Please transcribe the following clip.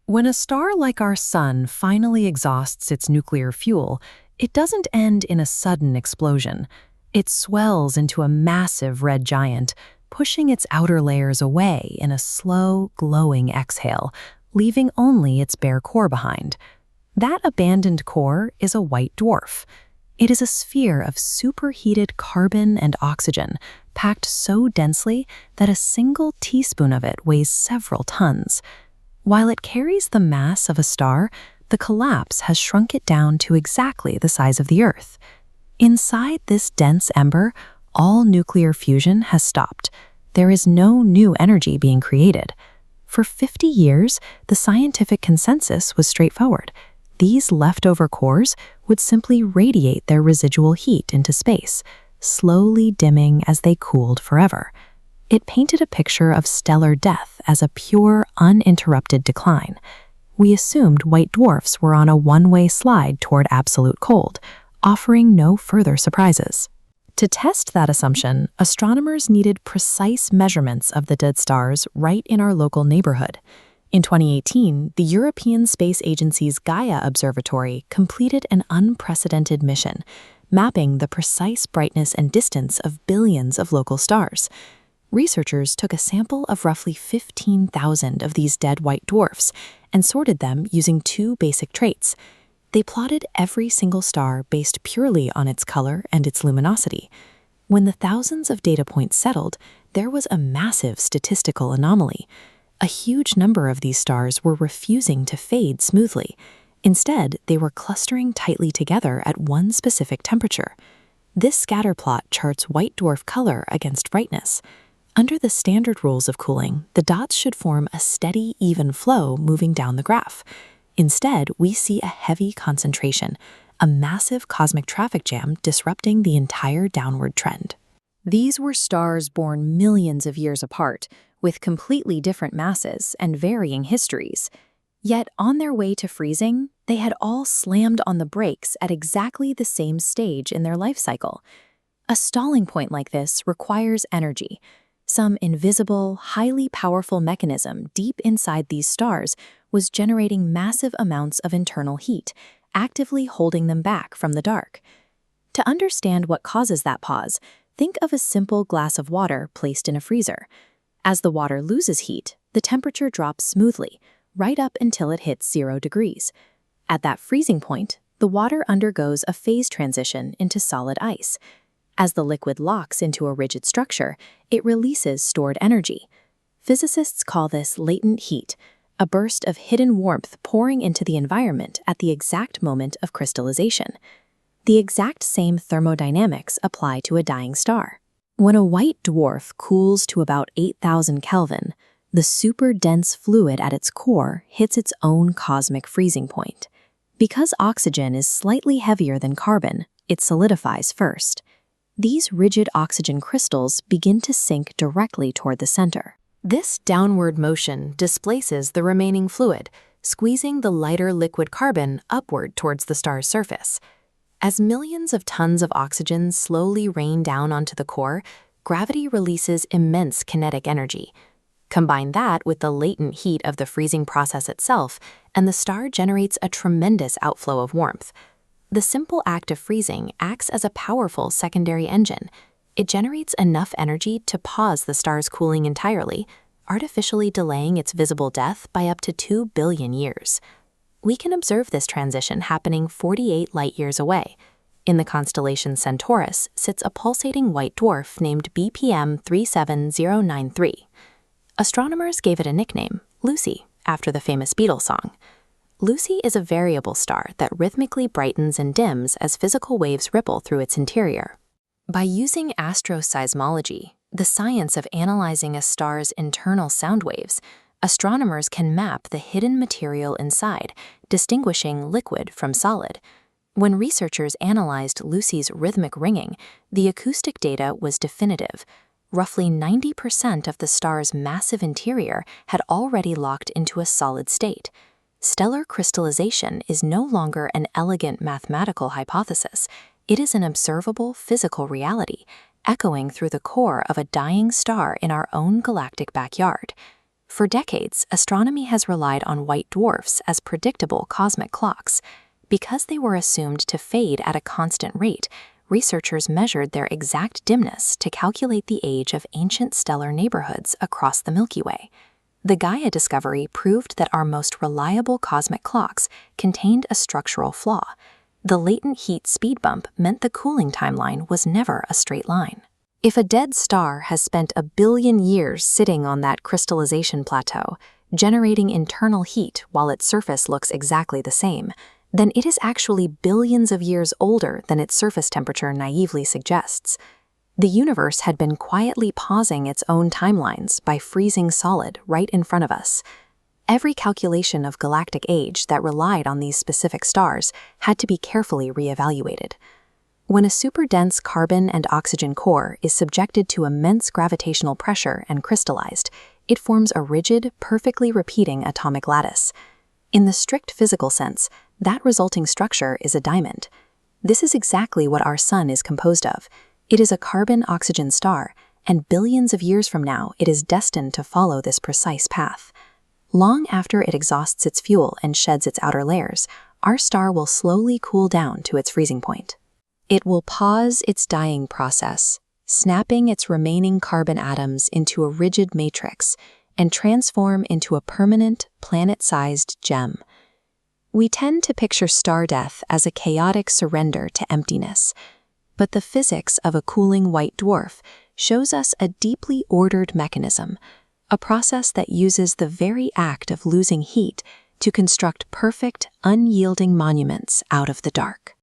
When a star like our Sun finally exhausts its nuclear fuel, it doesn't end in a sudden explosion. It swells into a massive red giant, pushing its outer layers away in a slow, glowing exhale, leaving only its bare core behind. That abandoned core is a white dwarf. It is a sphere of superheated carbon and oxygen, packed so densely that a single teaspoon of it weighs several tons. While it carries the mass of a star, the collapse has shrunk it down to exactly the size of the Earth. Inside this dense ember, all nuclear fusion has stopped. There is no new energy being created. For 50 years, the scientific consensus was straightforward. These leftover cores would simply radiate their residual heat into space, slowly dimming as they cooled forever. It painted a picture of stellar death as a pure, uninterrupted decline. We assumed white dwarfs were on a one-way slide toward absolute cold, offering no further surprises. To test that assumption, astronomers needed precise measurements of the dead stars right in our local neighborhood. In 2018, the European Space Agency's Gaia observatory completed an unprecedented mission, mapping the precise brightness and distance of billions of local stars. Researchers took a sample of roughly 15,000 of these dead white dwarfs and sorted them using two basic traits. They plotted every single star based purely on its color and its luminosity. When the thousands of data points settled, there was a massive statistical anomaly. A huge number of these stars were refusing to fade smoothly. Instead, they were clustering tightly together at one specific temperature. This scatter plot charts white dwarf color against brightness. Under the standard rules of cooling, the dots should form a steady, even flow moving down the graph. Instead, we see a heavy concentration, a massive cosmic traffic jam disrupting the entire downward trend. These were stars born millions of years apart, with completely different masses and varying histories. Yet, on their way to freezing, they had all slammed on the brakes at exactly the same stage in their life cycle. A stalling point like this requires energy. Some invisible, highly powerful mechanism deep inside these stars was generating massive amounts of internal heat, actively holding them back from the dark. To understand what causes that pause, think of a simple glass of water placed in a freezer. As the water loses heat, the temperature drops smoothly, right up until it hits 0 degrees. At that freezing point, the water undergoes a phase transition into solid ice. As the liquid locks into a rigid structure, it releases stored energy. Physicists call this latent heat, a burst of hidden warmth pouring into the environment at the exact moment of crystallization. The exact same thermodynamics apply to a dying star. When a white dwarf cools to about 8,000 Kelvin, the super-dense fluid at its core hits its own cosmic freezing point. Because oxygen is slightly heavier than carbon, it solidifies first. These rigid oxygen crystals begin to sink directly toward the center. This downward motion displaces the remaining fluid, squeezing the lighter liquid carbon upward towards the star's surface. As millions of tons of oxygen slowly rain down onto the core, gravity releases immense kinetic energy. Combine that with the latent heat of the freezing process itself, and the star generates a tremendous outflow of warmth. The simple act of freezing acts as a powerful secondary engine. It generates enough energy to pause the star's cooling entirely, artificially delaying its visible death by up to 2 billion years. We can observe this transition happening 48 light-years away. In the constellation Centaurus sits a pulsating white dwarf named BPM 37093. Astronomers gave it a nickname, Lucy, after the famous Beatles song. Lucy is a variable star that rhythmically brightens and dims as physical waves ripple through its interior. By using astroseismology, the science of analyzing a star's internal sound waves, astronomers can map the hidden material inside, distinguishing liquid from solid. When researchers analyzed Lucy's rhythmic ringing, the acoustic data was definitive. Roughly 90% of the star's massive interior had already locked into a solid state. Stellar crystallization is no longer an elegant mathematical hypothesis. It is an observable physical reality, echoing through the core of a dying star in our own galactic backyard. For decades, astronomy has relied on white dwarfs as predictable cosmic clocks. Because they were assumed to fade at a constant rate, researchers measured their exact dimness to calculate the age of ancient stellar neighborhoods across the Milky Way. The Gaia discovery proved that our most reliable cosmic clocks contained a structural flaw. The latent heat speed bump meant the cooling timeline was never a straight line. If a dead star has spent 1 billion years sitting on that crystallization plateau, generating internal heat while its surface looks exactly the same, then it is actually billions of years older than its surface temperature naively suggests. The universe had been quietly pausing its own timelines by freezing solid right in front of us. Every calculation of galactic age that relied on these specific stars had to be carefully reevaluated. When a super-dense carbon and oxygen core is subjected to immense gravitational pressure and crystallized, it forms a rigid, perfectly repeating atomic lattice. In the strict physical sense, that resulting structure is a diamond. This is exactly what our Sun is composed of. It is a carbon-oxygen star, and billions of years from now, it is destined to follow this precise path. Long after it exhausts its fuel and sheds its outer layers, our star will slowly cool down to its freezing point. It will pause its dying process, snapping its remaining carbon atoms into a rigid matrix and transform into a permanent, planet-sized gem. We tend to picture star death as a chaotic surrender to emptiness, but the physics of a cooling white dwarf shows us a deeply ordered mechanism, a process that uses the very act of losing heat to construct perfect, unyielding monuments out of the dark.